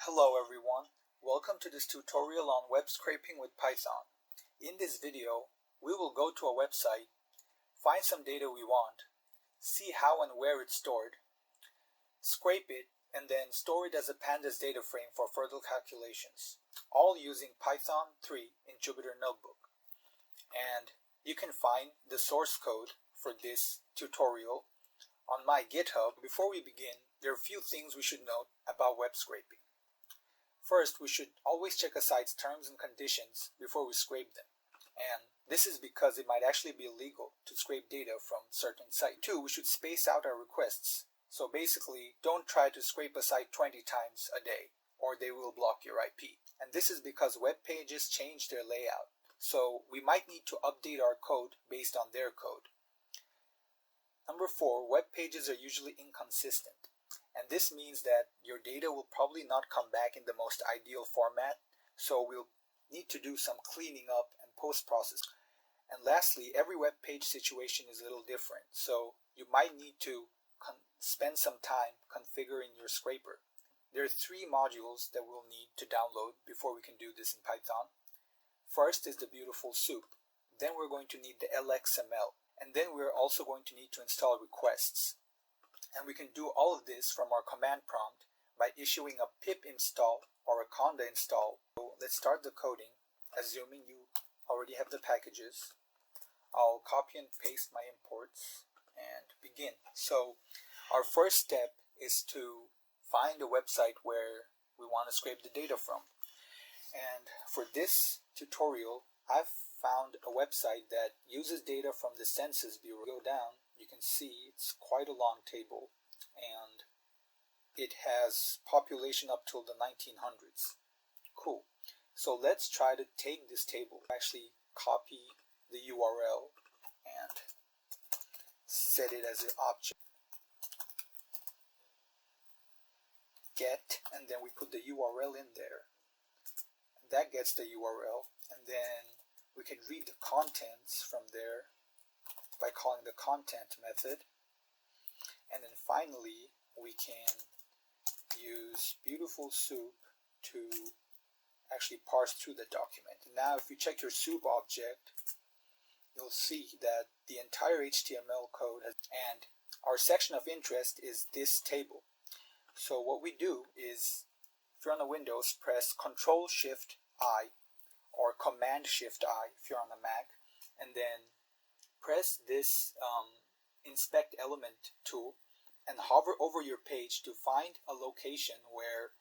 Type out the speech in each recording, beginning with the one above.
Hello everyone, welcome to this tutorial on web scraping with Python. In this video, we will go to a website, find some data we want, see how and where it's stored, scrape it, and then store it as a pandas data frame for further calculations, all using Python 3 in Jupyter Notebook. And you can find the source code for this tutorial on my GitHub. Before we begin, there are a few things we should note about web scraping. First, we should always check a site's terms and conditions before we scrape them. And this is because it might actually be illegal to scrape data from certain sites. Two, we should space out our requests. So basically, don't try to scrape a site 20 times a day, or they will block your IP. And this is because web pages change their layout. So we might need to update our code based on their code. Number four, web pages are usually inconsistent. And this means that your data will probably not come back in the most ideal format, so we'll need to do some cleaning up and post-processing. And lastly, every web page situation is a little different, so you might need to spend some time configuring your scraper. There are three modules that we'll need to download before we can do this in Python. First is the beautiful soup. Then we're going to need the LXML. And then we're also going to need to install requests. And we can do all of this from our command prompt by issuing a pip install or a conda install. So let's start the coding, assuming you already have the packages. I'll copy and paste my imports and begin. So our first step is to find a website where we want to scrape the data from. And for this tutorial, I've found a website that uses data from the Census Bureau. Go down, you can see it's quite a long table, and it has population up till the 1900s. Cool. So let's try to take this table, actually copy the URL and set it as an object. Get, and then we put the URL in there. That gets the URL, and then we can read the contents from there by calling the content method. And then finally, we can use beautiful soup to actually parse through the document. Now, if you check your soup object, you'll see that the entire HTML code and our section of interest is this table. So what we do is, if you're on a Windows, press Ctrl-Shift-I or Command-Shift-I if you're on a Mac, and then press this Inspect Element tool and hover over your page to find a location where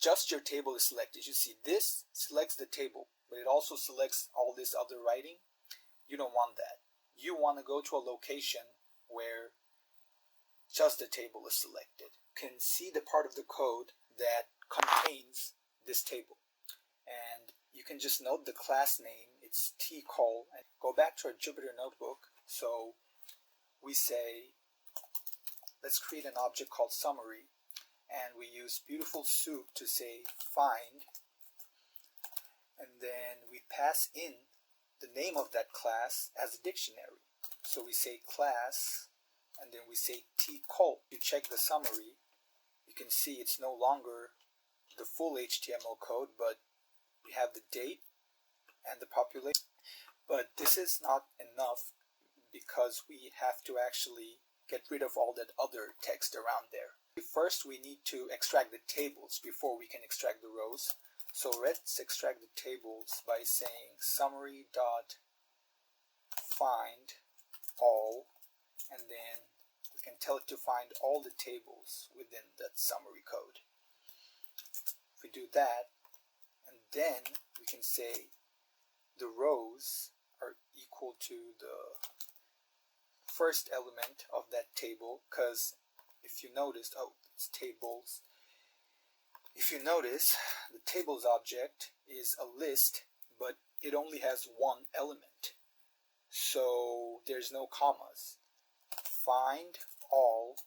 just your table is selected. You see, this selects the table, but it also selects all this other writing. You don't want that. You want to go to a location where just the table is selected. You can see the part of the code that contains this table. And you can just note the class name, it's tcall, and go back to our Jupyter Notebook. So we say, let's create an object called summary, and we use beautiful soup to say find, and then we pass in the name of that class as a dictionary. So we say class, and then we say tcall. You check the summary, you can see it's no longer the full HTML code, but we have the date and the population. But this is not enough because we have to actually get rid of all that other text around there. First, we need to extract the tables before we can extract the rows. So let's extract the tables by saying summary.find all, and then we can tell it to find all the tables within that summary code. If we do that, and then we can say the rows are equal to the first element of that table, because if you noticed, it's tables. If you notice, the tables object is a list, but it only has one element. So there's no commas. Find all,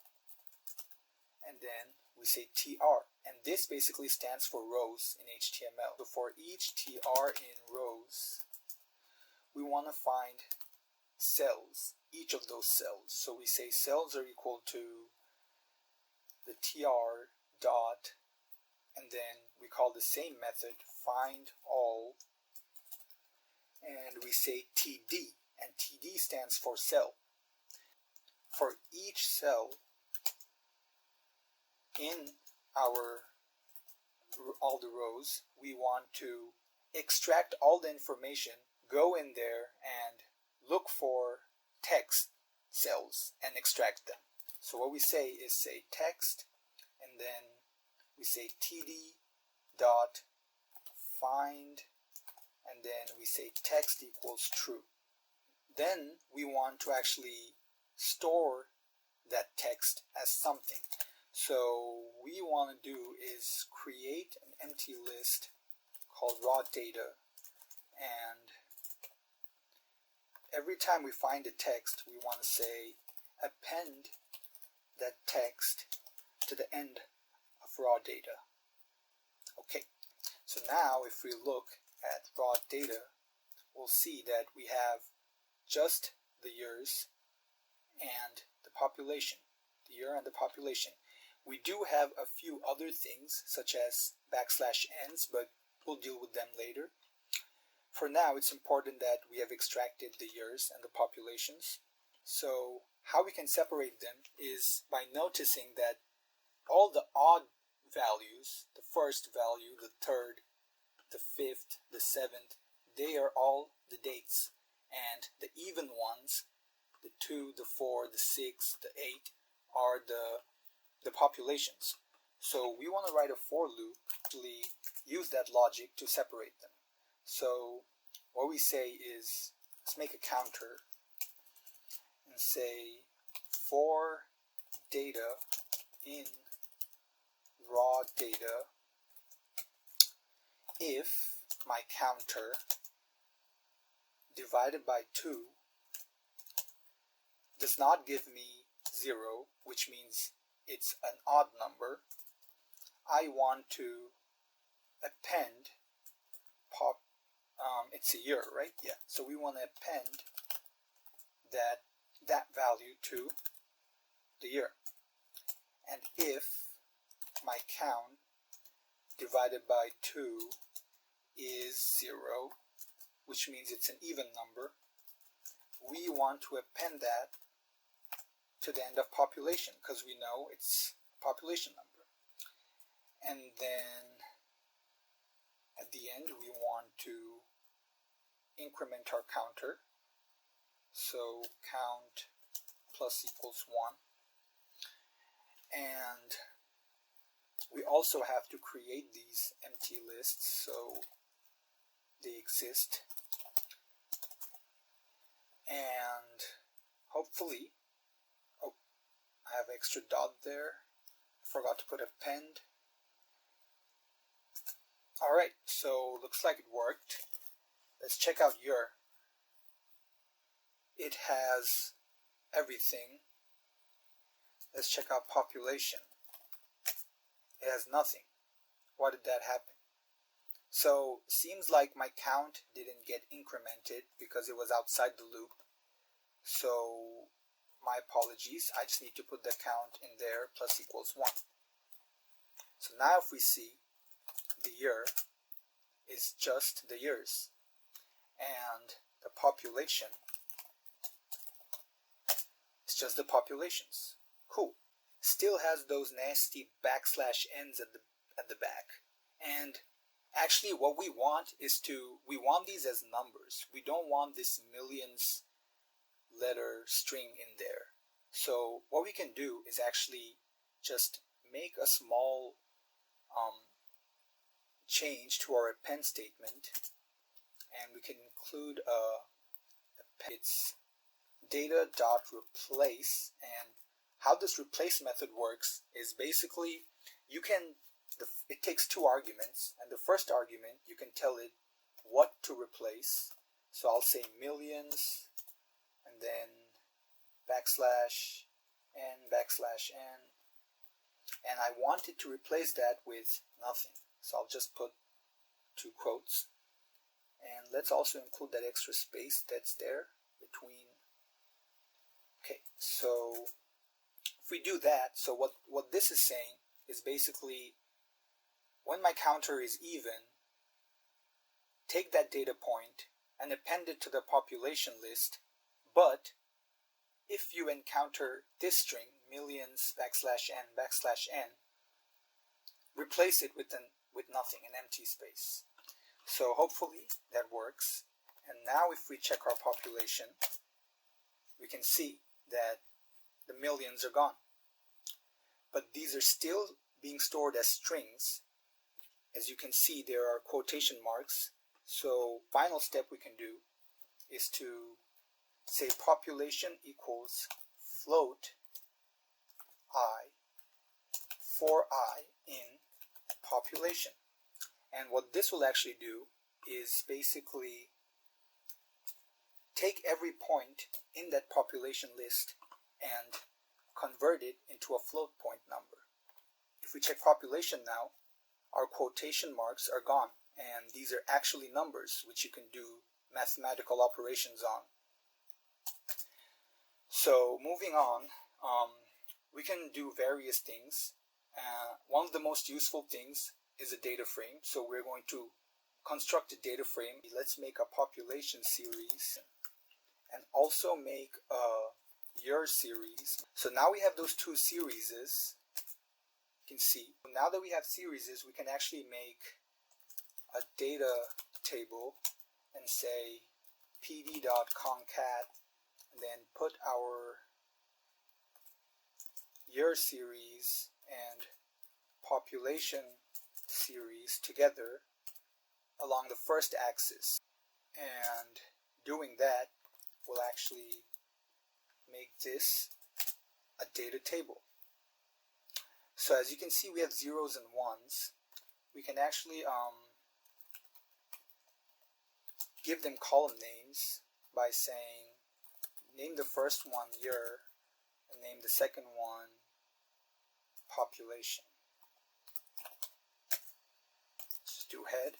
and then we say tr, and this basically stands for rows in HTML. So for each tr in rows, we want to find cells, each of those cells. So we say cells are equal to the tr dot, and then call the same method find all, and we say TD, and TD stands for cell. For each cell in all the rows, we want to extract all the information, go in there and look for text cells and extract them. So what we say is say text, and then we say td dot find, and then we say text equals true. Then we want to actually store that text as something. So we want to do is create an empty list called raw data, and every time we find a text, we want to say append that text to the end of raw data. Okay, so now if we look at raw data, we'll see that we have just the years and the population, the year and the population. We do have a few other things such as \ns, but we'll deal with them later. For now, it's important that we have extracted the years and the populations. So how we can separate them is by noticing that all the odd values, the first value, the third, the fifth, the seventh, they are all the dates. And the even ones, the 2, the 4, the 6, the 8, are the populations. So we want to write a for loop to use that logic to separate them. So what we say is, let's make a counter and say for data in raw data, if my counter divided by 2 does not give me 0, which means it's an odd number, I want to append it's a year, right? Yeah. So we want to append that value to the year. And if my count divided by 2 is 0, which means it's an even number, we want to append that to the end of population because we know it's a population number. And then at the end we want to increment our counter. So count plus equals 1. And we also have to create these empty lists so they exist. And hopefully, oh, I have extra dot there. Forgot to put append. Alright, so looks like it worked. Let's check out year. It has everything. Let's check out population. It has nothing. Why did that happen? So seems like my count didn't get incremented because it was outside the loop. So my apologies. I just need to put the count in there plus equals 1. So now if we see, the year is just the years, and the population is just the populations. Cool. Still has those nasty \ns at the back. And actually what we want is we want these as numbers. We don't want this millions letter string in there. So what we can do is actually just make a small change to our append statement, and we can include it's data.replace. And how this replace method works is basically it takes 2 arguments, and the first argument you can tell it what to replace. So I'll say millions, and then \n, and I want it to replace that with nothing. So I'll just put 2 quotes, and let's also include that extra space that's there between. Okay, so if we do that, so what this is saying is basically when my counter is even, take that data point and append it to the population list, but if you encounter this string, millions \n\n, replace it with nothing, an empty space. So hopefully that works. And now if we check our population, we can see that the millions are gone. But these are still being stored as strings. As you can see, there are quotation marks. So final step we can do is to say population equals float I for I in population. And what this will actually do is basically take every point in that population list and convert it into a float point number. If we check population now, our quotation marks are gone, and these are actually numbers which you can do mathematical operations on. So moving on, we can do various things. One of the most useful things is a data frame. So we're going to construct a data frame. Let's make a population series and also make a year series. So now we have those two series. You can see now that we have series, we can actually make a data table and say pd.concat and then put our year series and population series together along the first axis, and doing that will actually make this a data table. So as you can see, we have zeros and ones. We can actually give them column names by saying name the first one year and name the second one population. Let's do head.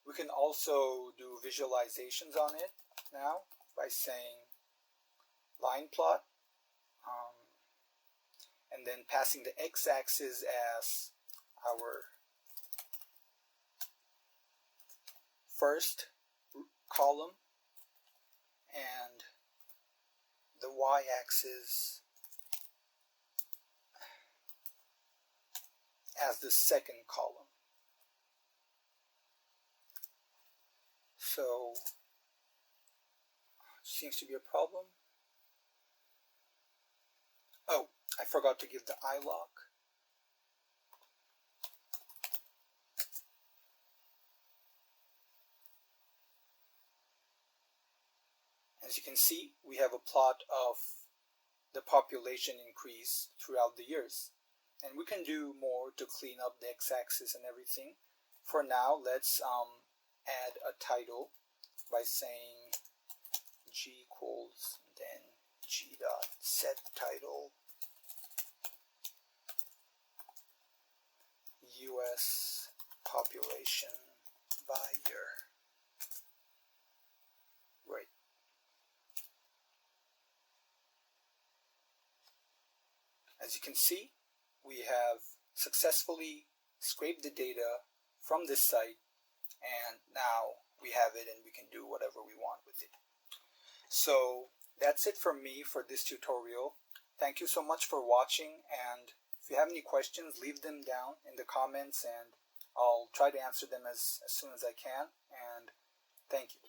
We can also do visualizations on it now by saying line plot, and then passing the x-axis as our first column and the y-axis as the second column. So, seems to be a problem. Oh, I forgot to give the iLock. As you can see, we have a plot of the population increase throughout the years. And we can do more to clean up the x-axis and everything. For now, let's add a title by saying g equals then g dot set title US population by year. Right. As you can see, we have successfully scraped the data from this site, and now we have it and we can do whatever we want with it. So that's it from me for this tutorial. Thank you so much for watching, and if you have any questions, leave them down in the comments and I'll try to answer them as soon as I can, and thank you.